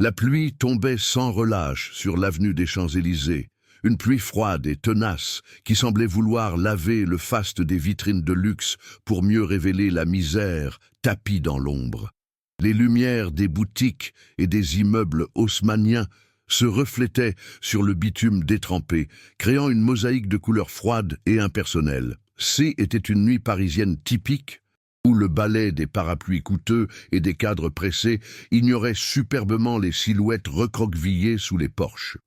La pluie tombait sans relâche sur l'avenue des Champs-Élysées, une pluie froide et tenace qui semblait vouloir laver le faste des vitrines de luxe pour mieux révéler la misère tapie dans l'ombre. Les lumières des boutiques et des immeubles haussmanniens se reflétaient sur le bitume détrempé, créant une mosaïque de couleurs froides et impersonnelles. Était une nuit parisienne typique, où le balai des parapluies coûteux et des cadres pressés ignorait superbement les silhouettes recroquevillées sous les porches.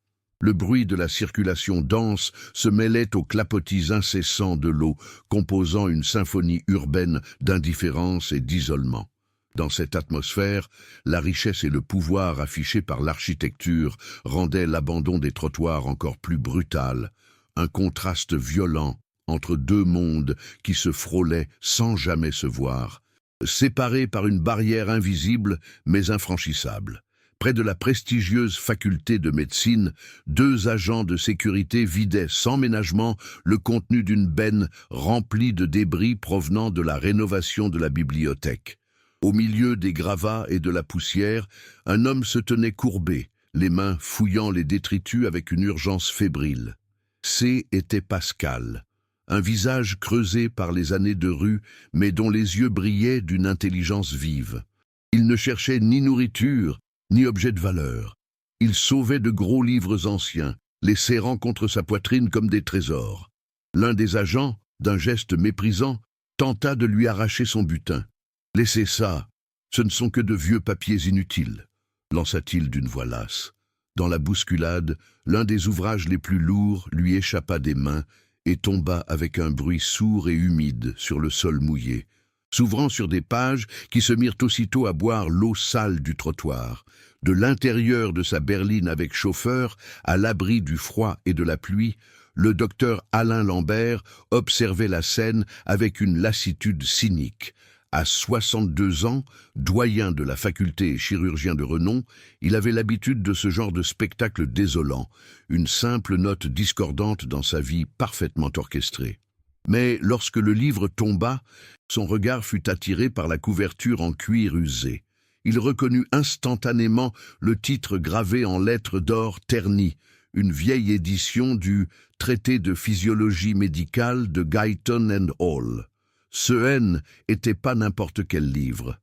Le bruit de la circulation dense se mêlait aux clapotis incessants de l'eau, composant une symphonie urbaine d'indifférence et d'isolement. Dans cette atmosphère, la richesse et le pouvoir affichés par l'architecture rendaient l'abandon des trottoirs encore plus brutal, un contraste violent entre deux mondes qui se frôlaient sans jamais se voir, séparés par une barrière invisible mais infranchissable. Près de la prestigieuse faculté de médecine, deux agents de sécurité vidaient sans ménagement le contenu d'une benne remplie de débris provenant de la rénovation de la bibliothèque. Au milieu des gravats et de la poussière, un homme se tenait courbé, les mains fouillant les détritus avec une urgence fébrile. Était Pascal, un visage creusé par les années de rue, mais dont les yeux brillaient d'une intelligence vive. Il ne cherchait ni nourriture, ni objet de valeur. Il sauvait de gros livres anciens, les serrant contre sa poitrine comme des trésors. L'un des agents, d'un geste méprisant, tenta de lui arracher son butin. « Laissez ça, ce ne sont que de vieux papiers inutiles », lança-t-il d'une voix lasse. Dans la bousculade, l'un des ouvrages les plus lourds lui échappa des mains et tomba avec un bruit sourd et humide sur le sol mouillé, s'ouvrant sur des pages qui se mirent aussitôt à boire l'eau sale du trottoir. De l'intérieur de sa berline avec chauffeur, à l'abri du froid et de la pluie, le docteur Alain Lambert observait la scène avec une lassitude cynique. À 62 ans, doyen de la faculté et chirurgien de renom, il avait l'habitude de ce genre de spectacle désolant, une simple note discordante dans sa vie parfaitement orchestrée. Mais lorsque le livre tomba, son regard fut attiré par la couverture en cuir usé. Il reconnut instantanément le titre gravé en lettres d'or ternies, une vieille édition du Traité de physiologie médicale de Guyton and Hall. Ce N était pas n'importe quel livre.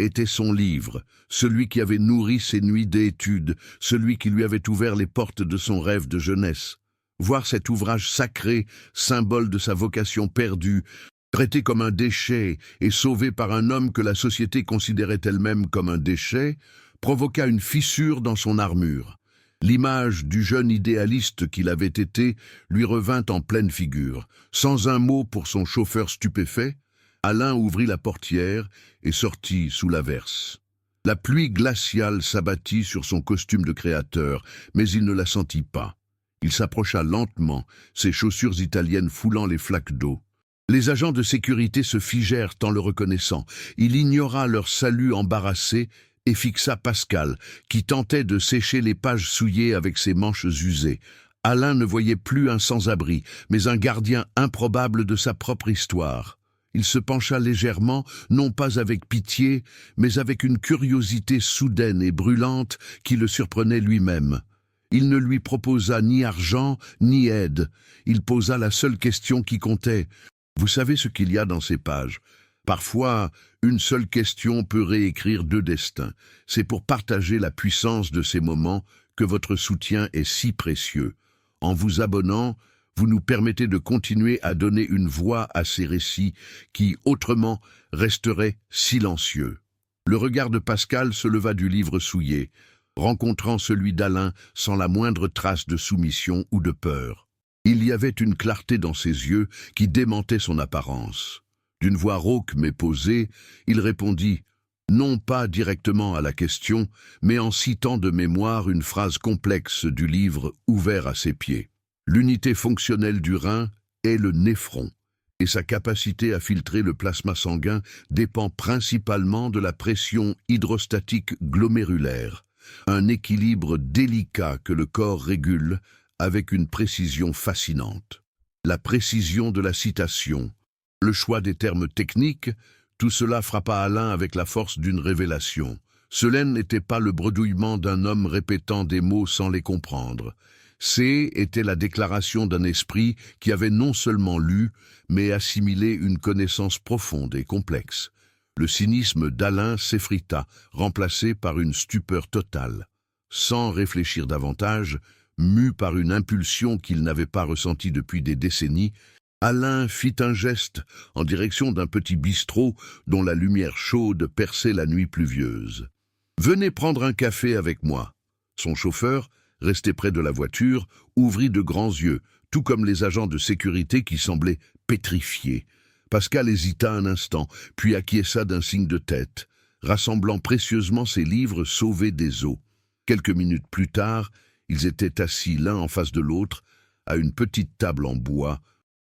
Était son livre, celui qui avait nourri ses nuits d'études, celui qui lui avait ouvert les portes de son rêve de jeunesse. Voir cet ouvrage sacré, symbole de sa vocation perdue, traité comme un déchet et sauvé par un homme que la société considérait elle-même comme un déchet, provoqua une fissure dans son armure. L'image du jeune idéaliste qu'il avait été lui revint en pleine figure. Sans un mot pour son chauffeur stupéfait, Alain ouvrit la portière et sortit sous l'averse. La pluie glaciale s'abattit sur son costume de créateur, mais il ne la sentit pas. Il s'approcha lentement, ses chaussures italiennes foulant les flaques d'eau. Les agents de sécurité se figèrent en le reconnaissant. Il ignora leur salut embarrassé et fixa Pascal, qui tentait de sécher les pages souillées avec ses manches usées. Alain ne voyait plus un sans-abri, mais un gardien improbable de sa propre histoire. Il se pencha légèrement, non pas avec pitié, mais avec une curiosité soudaine et brûlante qui le surprenait lui-même. Il ne lui proposa ni argent, ni aide. Il posa la seule question qui comptait. « Vous savez ce qu'il y a dans ces pages ? Parfois, une seule question peut réécrire deux destins. C'est pour partager la puissance de ces moments que votre soutien est si précieux. En vous abonnant, vous nous permettez de continuer à donner une voix à ces récits qui, autrement, resteraient silencieux. » Le regard de Pascal se leva du livre souillé, rencontrant celui d'Alain sans la moindre trace de soumission ou de peur. Il y avait une clarté dans ses yeux qui démentait son apparence. D'une voix rauque mais posée, il répondit, non pas directement à la question, mais en citant de mémoire une phrase complexe du livre ouvert à ses pieds. L'unité fonctionnelle du rein est le néphron, et sa capacité à filtrer le plasma sanguin dépend principalement de la pression hydrostatique glomérulaire, un équilibre délicat que le corps régule avec une précision fascinante. La précision de la citation, le choix des termes techniques, tout cela frappa Alain avec la force d'une révélation. Cela n'était pas le bredouillement d'un homme répétant des mots sans les comprendre. C était la déclaration d'un esprit qui avait non seulement lu, mais assimilé une connaissance profonde et complexe. Le cynisme d'Alain s'effrita, remplacé par une stupeur totale. Sans réfléchir davantage, mu par une impulsion qu'il n'avait pas ressentie depuis des décennies, Alain fit un geste en direction d'un petit bistrot dont la lumière chaude perçait la nuit pluvieuse. « Venez prendre un café avec moi. » Son chauffeur, resté près de la voiture, ouvrit de grands yeux, tout comme les agents de sécurité qui semblaient pétrifiés. Pascal hésita un instant, puis acquiesça d'un signe de tête, rassemblant précieusement ses livres sauvés des eaux. Quelques minutes plus tard, ils étaient assis l'un en face de l'autre, à une petite table en bois,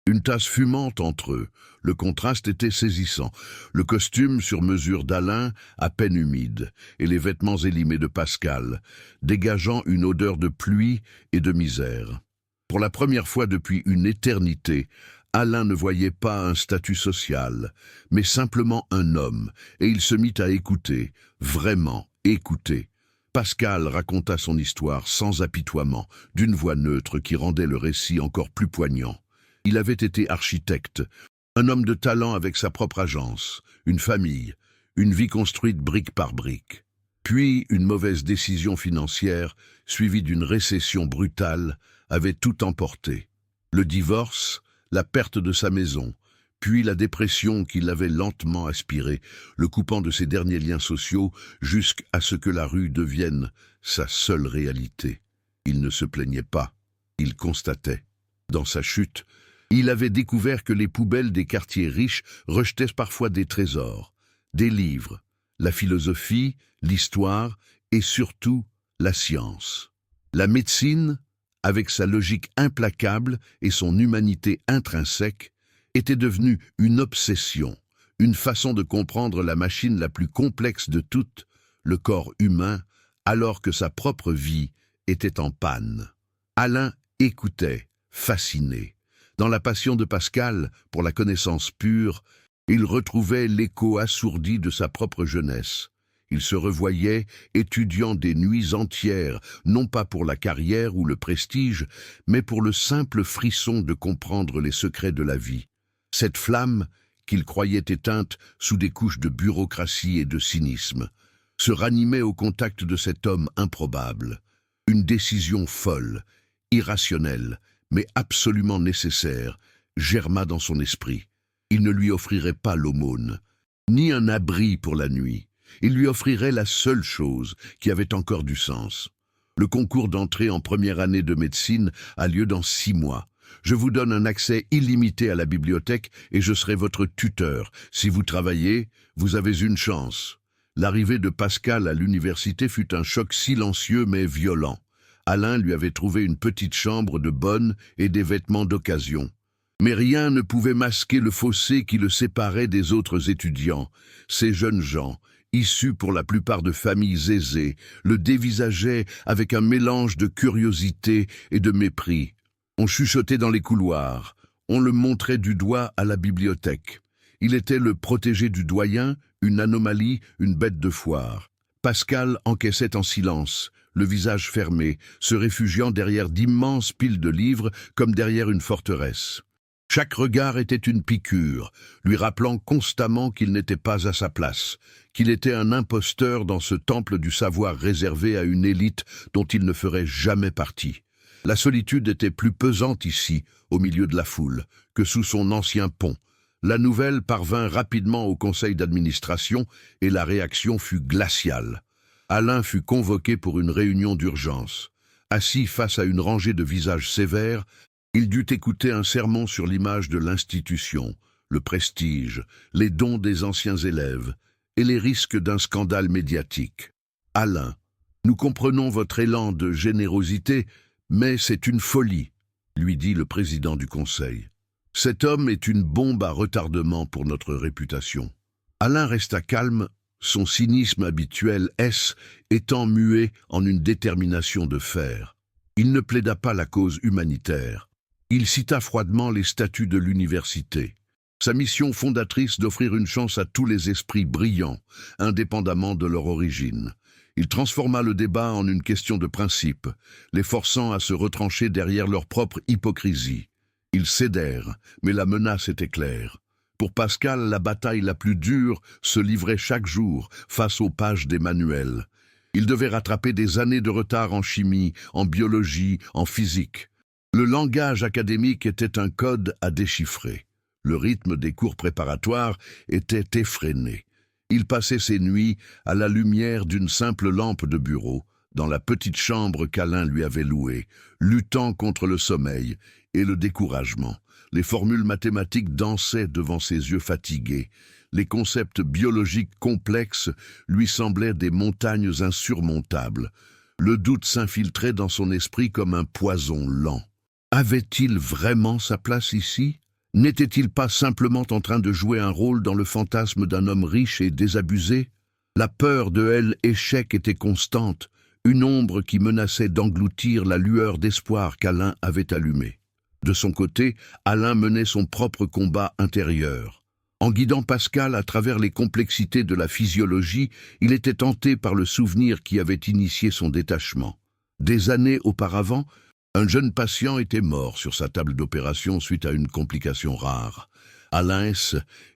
une tasse fumante entre eux. Le contraste était saisissant. Le costume sur mesure d'Alain, à peine humide, et les vêtements élimés de Pascal, dégageant une odeur de pluie et de misère. Pour la première fois depuis une éternité, Alain ne voyait pas un statut social, mais simplement un homme, et il se mit à écouter, vraiment écouter. Pascal raconta son histoire sans apitoiement, d'une voix neutre qui rendait le récit encore plus poignant. Il avait été architecte, un homme de talent avec sa propre agence, une famille, une vie construite brique par brique. Puis une mauvaise décision financière, suivie d'une récession brutale, avait tout emporté. Le divorce, la perte de sa maison, puis la dépression qui l'avait lentement aspiré, le coupant de ses derniers liens sociaux jusqu'à ce que la rue devienne sa seule réalité. Il ne se plaignait pas, il constatait. Dans sa chute, il avait découvert que les poubelles des quartiers riches rejetaient parfois des trésors, des livres, la philosophie, l'histoire et surtout la science. La médecine, avec sa logique implacable et son humanité intrinsèque, était devenue une obsession, une façon de comprendre la machine la plus complexe de toutes, le corps humain, alors que sa propre vie était en panne. Alain écoutait, fasciné. Dans la passion de Pascal pour la connaissance pure, il retrouvait l'écho assourdi de sa propre jeunesse. Il se revoyait étudiant des nuits entières, non pas pour la carrière ou le prestige, mais pour le simple frisson de comprendre les secrets de la vie. Cette flamme, qu'il croyait éteinte sous des couches de bureaucratie et de cynisme, se ranimait au contact de cet homme improbable. Une décision folle, irrationnelle, mais absolument nécessaire, germa dans son esprit. Il ne lui offrirait pas l'aumône, ni un abri pour la nuit. Il lui offrirait la seule chose qui avait encore du sens. Le concours d'entrée en première année de médecine a lieu dans 6 mois. Je vous donne un accès illimité à la bibliothèque et je serai votre tuteur. Si vous travaillez, vous avez une chance. L'arrivée de Pascal à l'université fut un choc silencieux mais violent. Alain lui avait trouvé une petite chambre de bonne et des vêtements d'occasion. Mais rien ne pouvait masquer le fossé qui le séparait des autres étudiants. Ces jeunes gens, issus pour la plupart de familles aisées, le dévisageaient avec un mélange de curiosité et de mépris. On chuchotait dans les couloirs, on le montrait du doigt à la bibliothèque. Il était le protégé du doyen, une anomalie, une bête de foire. Pascal encaissait en silence, le visage fermé, se réfugiant derrière d'immenses piles de livres comme derrière une forteresse. Chaque regard était une piqûre, lui rappelant constamment qu'il n'était pas à sa place, qu'il était un imposteur dans ce temple du savoir réservé à une élite dont il ne ferait jamais partie. La solitude était plus pesante ici, au milieu de la foule, que sous son ancien pont. La nouvelle parvint rapidement au conseil d'administration et la réaction fut glaciale. Alain fut convoqué pour une réunion d'urgence. Assis face à une rangée de visages sévères, il dut écouter un sermon sur l'image de l'institution, le prestige, les dons des anciens élèves et les risques d'un scandale médiatique. « Alain, nous comprenons votre élan de générosité, mais c'est une folie, » lui dit le président du conseil. « Cet homme est une bombe à retardement pour notre réputation. » Alain resta calme, son cynisme habituel étant muet en une détermination de fer. Il ne plaida pas la cause humanitaire. Il cita froidement les statuts de l'université. Sa mission fondatrice d'offrir une chance à tous les esprits brillants, indépendamment de leur origine. Il transforma le débat en une question de principe, les forçant à se retrancher derrière leur propre hypocrisie. Ils cédèrent, mais la menace était claire. Pour Pascal, la bataille la plus dure se livrait chaque jour face aux pages des manuels. Il devait rattraper des années de retard en chimie, en biologie, en physique. Le langage académique était un code à déchiffrer. Le rythme des cours préparatoires était effréné. Il passait ses nuits à la lumière d'une simple lampe de bureau, dans la petite chambre qu'Alain lui avait louée, luttant contre le sommeil et le découragement. Les formules mathématiques dansaient devant ses yeux fatigués. Les concepts biologiques complexes lui semblaient des montagnes insurmontables. Le doute s'infiltrait dans son esprit comme un poison lent. Avait-il vraiment sa place ici ? N'était-il pas simplement en train de jouer un rôle dans le fantasme d'un homme riche et désabusé ? La peur de l'échec était constante, une ombre qui menaçait d'engloutir la lueur d'espoir qu'Alain avait allumée. De son côté, Alain menait son propre combat intérieur. En guidant Pascal à travers les complexités de la physiologie, il était tenté par le souvenir qui avait initié son détachement. Des années auparavant, un jeune patient était mort sur sa table d'opération suite à une complication rare. Alain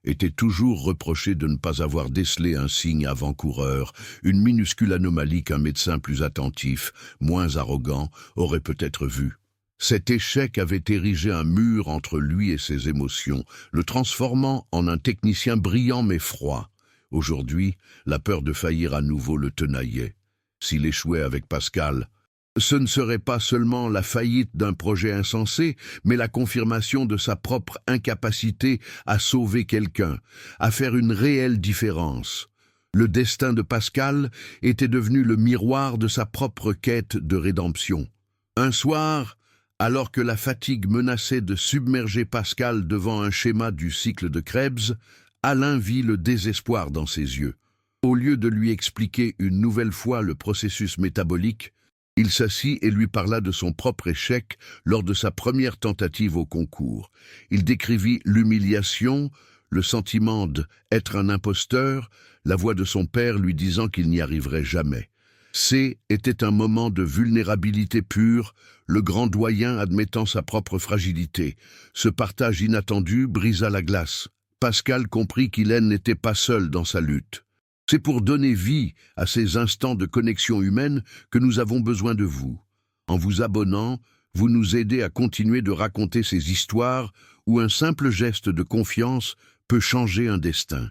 était toujours reproché de ne pas avoir décelé un signe avant-coureur, une minuscule anomalie qu'un médecin plus attentif, moins arrogant, aurait peut-être vue. Cet échec avait érigé un mur entre lui et ses émotions, le transformant en un technicien brillant mais froid. Aujourd'hui, la peur de faillir à nouveau le tenaillait. S'il échouait avec Pascal, ce ne serait pas seulement la faillite d'un projet insensé, mais la confirmation de sa propre incapacité à sauver quelqu'un, à faire une réelle différence. Le destin de Pascal était devenu le miroir de sa propre quête de rédemption. Un soir, alors que la fatigue menaçait de submerger Pascal devant un schéma du cycle de Krebs, Alain vit le désespoir dans ses yeux. Au lieu de lui expliquer une nouvelle fois le processus métabolique, il s'assit et lui parla de son propre échec lors de sa première tentative au concours. Il décrivit l'humiliation, le sentiment d'être un imposteur, la voix de son père lui disant qu'il n'y arriverait jamais. Était un moment de vulnérabilité pure, le grand doyen admettant sa propre fragilité. Ce partage inattendu brisa la glace. Pascal comprit qu'il n'était pas seul dans sa lutte. C'est pour donner vie à ces instants de connexion humaine que nous avons besoin de vous. En vous abonnant, vous nous aidez à continuer de raconter ces histoires où un simple geste de confiance peut changer un destin.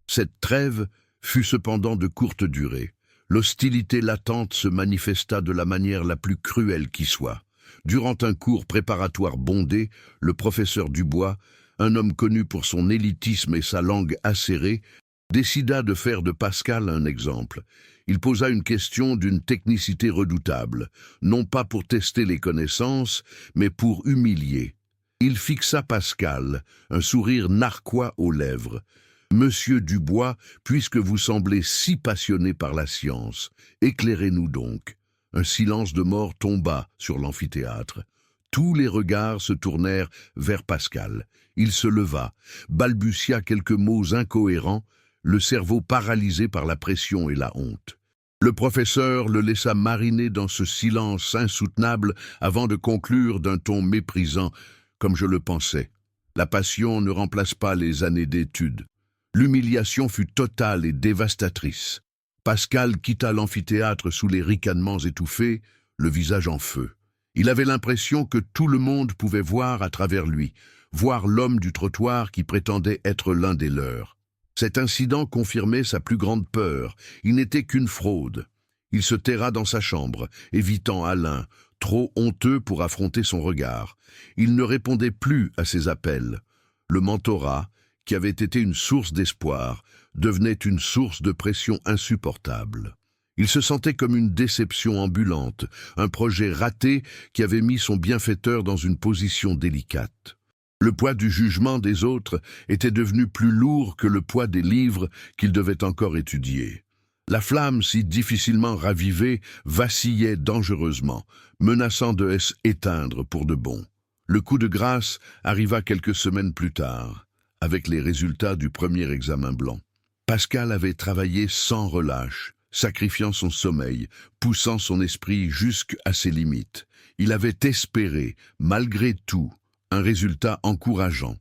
Cette trêve fut cependant de courte durée. L'hostilité latente se manifesta de la manière la plus cruelle qui soit. Durant un cours préparatoire bondé, le professeur Dubois, un homme connu pour son élitisme et sa langue acérée, décida de faire de Pascal un exemple. Il posa une question d'une technicité redoutable, non pas pour tester les connaissances, mais pour humilier. Il fixa Pascal, un sourire narquois aux lèvres. « Monsieur Dubois, puisque vous semblez si passionné par la science, éclairez-nous donc. » Un silence de mort tomba sur l'amphithéâtre. Tous les regards se tournèrent vers Pascal. Il se leva, balbutia quelques mots incohérents, le cerveau paralysé par la pression et la honte. Le professeur le laissa mariner dans ce silence insoutenable avant de conclure d'un ton méprisant, comme je le pensais. La passion ne remplace pas les années d'études. L'humiliation fut totale et dévastatrice. Pascal quitta l'amphithéâtre sous les ricanements étouffés, le visage en feu. Il avait l'impression que tout le monde pouvait voir à travers lui, voir l'homme du trottoir qui prétendait être l'un des leurs. Cet incident confirmait sa plus grande peur. Il n'était qu'une fraude. Il se terra dans sa chambre, évitant Alain, trop honteux pour affronter son regard. Il ne répondait plus à ses appels. Le mentorat, qui avait été une source d'espoir, devenait une source de pression insupportable. Il se sentait comme une déception ambulante, un projet raté qui avait mis son bienfaiteur dans une position délicate. Le poids du jugement des autres était devenu plus lourd que le poids des livres qu'il devait encore étudier. La flamme, si difficilement ravivée, vacillait dangereusement, menaçant de s'éteindre pour de bon. Le coup de grâce arriva quelques semaines plus tard. avec les résultats du premier examen blanc. Pascal avait travaillé sans relâche, sacrifiant son sommeil, poussant son esprit jusqu'à ses limites. Il avait espéré, malgré tout, un résultat encourageant.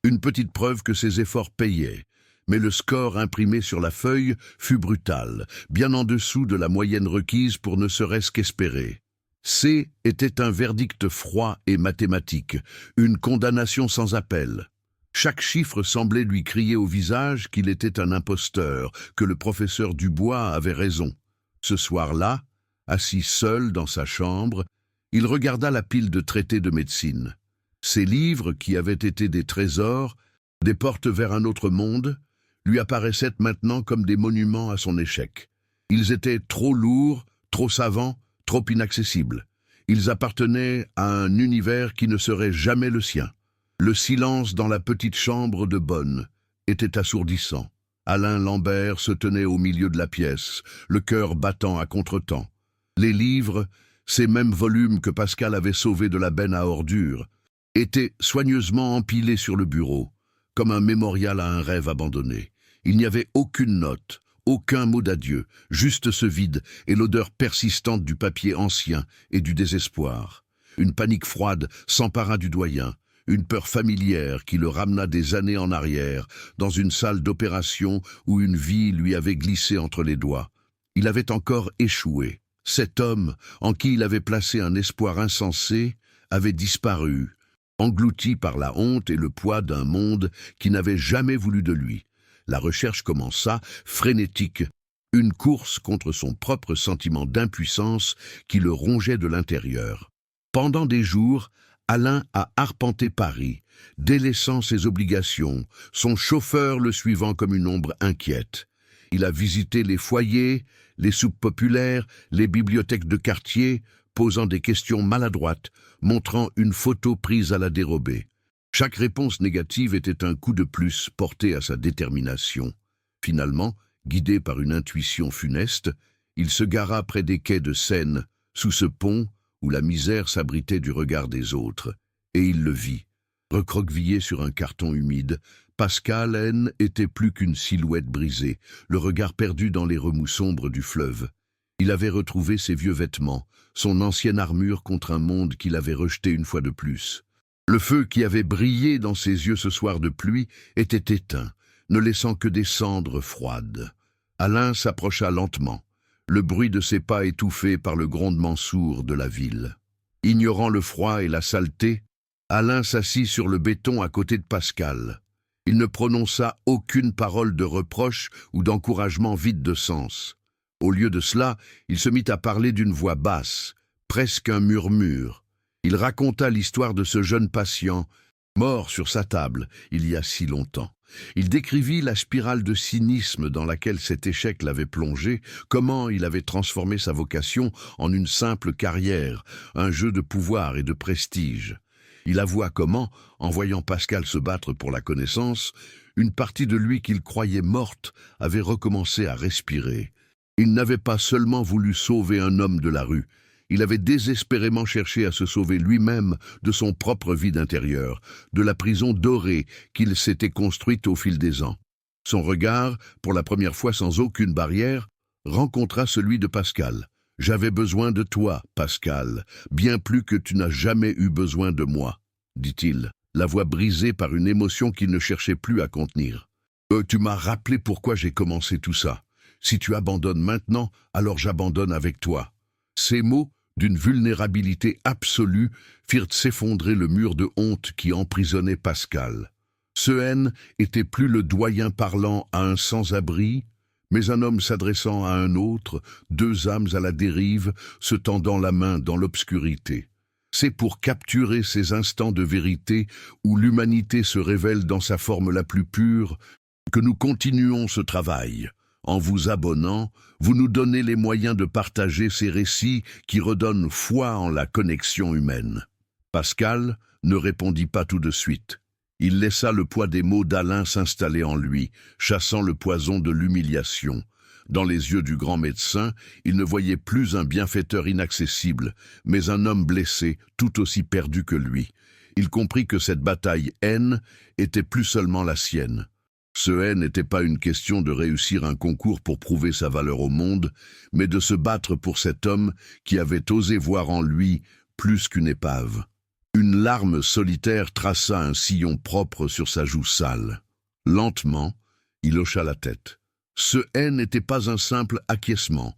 Une petite preuve que ses efforts payaient. Mais le score imprimé sur la feuille fut brutal, bien en dessous de la moyenne requise pour ne serait-ce qu'espérer. C était un verdict froid et mathématique, une condamnation sans appel. Chaque chiffre semblait lui crier au visage qu'il était un imposteur, que le professeur Dubois avait raison. Ce soir-là, assis seul dans sa chambre, il regarda la pile de traités de médecine. Ces livres, qui avaient été des trésors, des portes vers un autre monde, lui apparaissaient maintenant comme des monuments à son échec. Ils étaient trop lourds, trop savants, trop inaccessibles. Ils appartenaient à un univers qui ne serait jamais le sien. Le silence dans la petite chambre de Bonne était assourdissant. Alain Lambert se tenait au milieu de la pièce, le cœur battant à contretemps. Les livres, ces mêmes volumes que Pascal avait sauvés de la benne à ordures, étaient soigneusement empilés sur le bureau, comme un mémorial à un rêve abandonné. Il n'y avait aucune note, aucun mot d'adieu, juste ce vide et l'odeur persistante du papier ancien et du désespoir. Une panique froide s'empara du doyen, une peur familière qui le ramena des années en arrière, dans une salle d'opération où une vie lui avait glissé entre les doigts. Il avait encore échoué. Cet homme, en qui il avait placé un espoir insensé, avait disparu, englouti par la honte et le poids d'un monde qui n'avait jamais voulu de lui. La recherche commença, frénétique, une course contre son propre sentiment d'impuissance qui le rongeait de l'intérieur. Pendant des jours, Alain a arpenté Paris, délaissant ses obligations, son chauffeur le suivant comme une ombre inquiète. Il a visité les foyers, les soupes populaires, les bibliothèques de quartier, posant des questions maladroites, montrant une photo prise à la dérobée. Chaque réponse négative était un coup de plus porté à sa détermination. Finalement, guidé par une intuition funeste, il se gara près des quais de Seine, sous ce pont où la misère s'abritait du regard des autres, et il le vit. Recroquevillé sur un carton humide, Pascal N était plus qu'une silhouette brisée, le regard perdu dans les remous sombres du fleuve. Il avait retrouvé ses vieux vêtements, son ancienne armure contre un monde qu'il avait rejeté une fois de plus. Le feu qui avait brillé dans ses yeux ce soir de pluie était éteint, ne laissant que des cendres froides. Alain s'approcha lentement, le bruit de ses pas étouffé par le grondement sourd de la ville. Ignorant le froid et la saleté, Alain s'assit sur le béton à côté de Pascal. Il ne prononça aucune parole de reproche ou d'encouragement vide de sens. Au lieu de cela, il se mit à parler d'une voix basse, presque un murmure. Il raconta l'histoire de ce jeune patient, mort sur sa table il y a si longtemps. Il décrivit la spirale de cynisme dans laquelle cet échec l'avait plongé, comment il avait transformé sa vocation en une simple carrière, un jeu de pouvoir et de prestige. Il avoua comment, en voyant Pascal se battre pour la connaissance, une partie de lui qu'il croyait morte avait recommencé à respirer. Il n'avait pas seulement voulu sauver un homme de la rue, il avait désespérément cherché à se sauver lui-même de son propre vide intérieur, de la prison dorée qu'il s'était construite au fil des ans. Son regard, pour la première fois sans aucune barrière, rencontra celui de Pascal. « J'avais besoin de toi, Pascal, bien plus que tu n'as jamais eu besoin de moi, » dit-il, la voix brisée par une émotion qu'il ne cherchait plus à contenir. « Tu m'as rappelé pourquoi j'ai commencé tout ça. Si tu abandonnes maintenant, alors j'abandonne avec toi. » Ces mots, d'une vulnérabilité absolue, firent s'effondrer le mur de honte qui emprisonnait Pascal. Ce N était plus le doyen parlant à un sans-abri, mais un homme s'adressant à un autre, deux âmes à la dérive, se tendant la main dans l'obscurité. C'est pour capturer ces instants de vérité où l'humanité se révèle dans sa forme la plus pure que nous continuons ce travail. En vous abonnant, vous nous donnez les moyens de partager ces récits qui redonnent foi en la connexion humaine. Pascal ne répondit pas tout de suite. Il laissa le poids des mots d'Alain s'installer en lui, chassant le poison de l'humiliation. Dans les yeux du grand médecin, il ne voyait plus un bienfaiteur inaccessible, mais un homme blessé, tout aussi perdu que lui. Il comprit que cette bataille haine était plus seulement la sienne. Ce haine n'était pas une question de réussir un concours pour prouver sa valeur au monde, mais de se battre pour cet homme qui avait osé voir en lui plus qu'une épave. Une larme solitaire traça un sillon propre sur sa joue sale. Lentement, il hocha la tête. Ce haine n'était pas un simple acquiescement,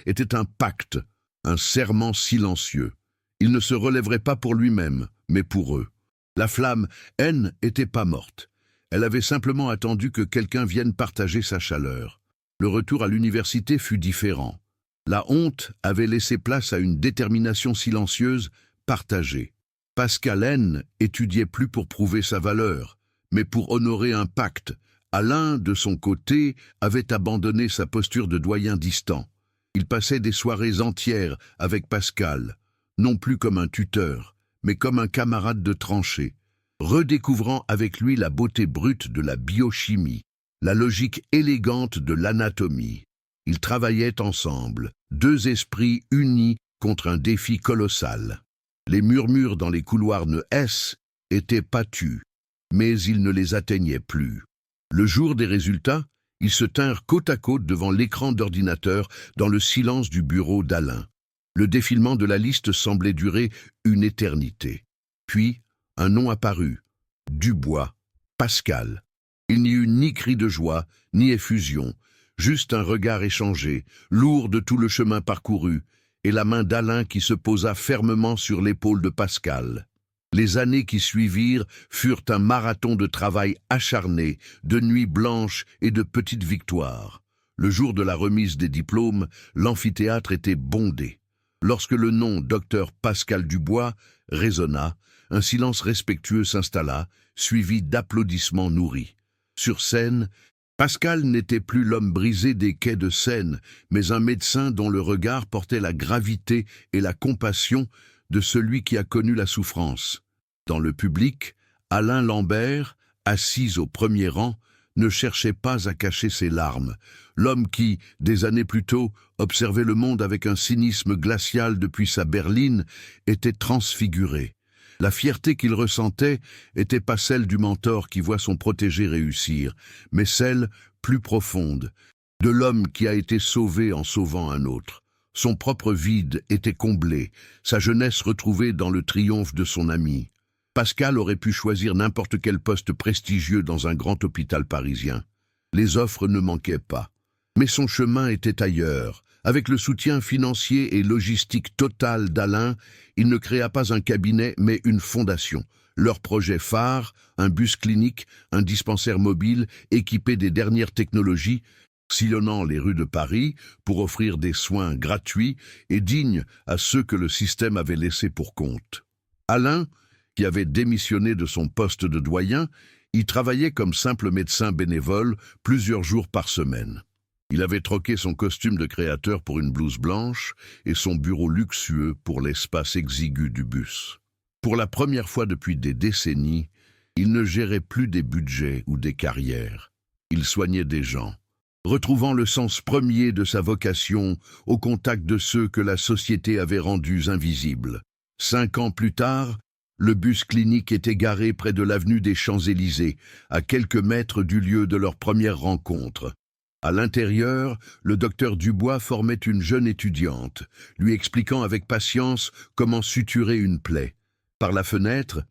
était un pacte, un serment silencieux. Il ne se relèverait pas pour lui-même, mais pour eux. La flamme haine n'était pas morte. Elle avait simplement attendu que quelqu'un vienne partager sa chaleur. Le retour à l'université fut différent. La honte avait laissé place à une détermination silencieuse, partagée. Pascal Haine étudiait plus pour prouver sa valeur, mais pour honorer un pacte. Alain, de son côté, avait abandonné sa posture de doyen distant. Il passait des soirées entières avec Pascal, non plus comme un tuteur, mais comme un camarade de tranchée, redécouvrant avec lui la beauté brute de la biochimie, la logique élégante de l'anatomie. Ils travaillaient ensemble, deux esprits unis contre un défi colossal. Les murmures dans les couloirs NES étaient patus, mais ils ne les atteignaient plus. Le jour des résultats, ils se tinrent côte à côte devant l'écran d'ordinateur dans le silence du bureau d'Alain. Le défilement de la liste semblait durer une éternité. Puis, un nom apparut. Dubois, Pascal. Il n'y eut ni cri de joie, ni effusion, juste un regard échangé, lourd de tout le chemin parcouru, et la main d'Alain qui se posa fermement sur l'épaule de Pascal. Les années qui suivirent furent un marathon de travail acharné, de nuits blanches et de petites victoires. Le jour de la remise des diplômes, l'amphithéâtre était bondé. Lorsque le nom Dr Pascal Dubois résonna, un silence respectueux s'installa, suivi d'applaudissements nourris. Sur scène, Pascal n'était plus l'homme brisé des quais de Seine, mais un médecin dont le regard portait la gravité et la compassion de celui qui a connu la souffrance. Dans le public, Alain Lambert, assis au premier rang, ne cherchait pas à cacher ses larmes. L'homme qui, des années plus tôt, observait le monde avec un cynisme glacial depuis sa berline, était transfiguré. La fierté qu'il ressentait n'était pas celle du mentor qui voit son protégé réussir, mais celle, plus profonde, de l'homme qui a été sauvé en sauvant un autre. Son propre vide était comblé, sa jeunesse retrouvée dans le triomphe de son ami. Pascal aurait pu choisir n'importe quel poste prestigieux dans un grand hôpital parisien. Les offres ne manquaient pas. Mais son chemin était ailleurs. Avec le soutien financier et logistique total d'Alain, il ne créa pas un cabinet, mais une fondation. Leur projet phare, un bus clinique, un dispensaire mobile équipé des dernières technologies, sillonnant les rues de Paris pour offrir des soins gratuits et dignes à ceux que le système avait laissés pour compte. Alain, qui avait démissionné de son poste de doyen, y travaillait comme simple médecin bénévole plusieurs jours par semaine. Il avait troqué son costume de créateur pour une blouse blanche et son bureau luxueux pour l'espace exigu du bus. Pour la première fois depuis des décennies, il ne gérait plus des budgets ou des carrières. Il soignait des gens, retrouvant le sens premier de sa vocation au contact de ceux que la société avait rendus invisibles. 5 ans plus tard, le bus clinique était garé près de l'avenue des Champs-Élysées, à quelques mètres du lieu de leur première rencontre. À l'intérieur, le docteur Dubois formait une jeune étudiante, lui expliquant avec patience comment suturer une plaie. Par la fenêtre,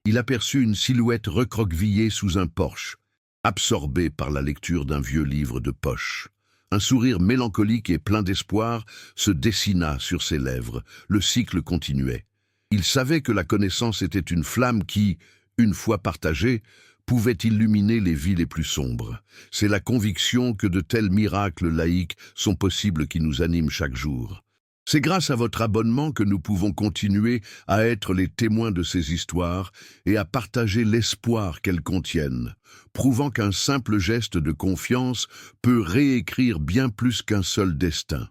il aperçut une silhouette recroquevillée sous un porche, absorbée par la lecture d'un vieux livre de poche. Un sourire mélancolique et plein d'espoir se dessina sur ses lèvres. Le cycle continuait. Il savait que la connaissance était une flamme qui, une fois partagée, pouvait illuminer les vies les plus sombres. C'est la conviction que de tels miracles laïques sont possibles qui nous animent chaque jour. C'est grâce à votre abonnement que nous pouvons continuer à être les témoins de ces histoires et à partager l'espoir qu'elles contiennent, prouvant qu'un simple geste de confiance peut réécrire bien plus qu'un seul destin.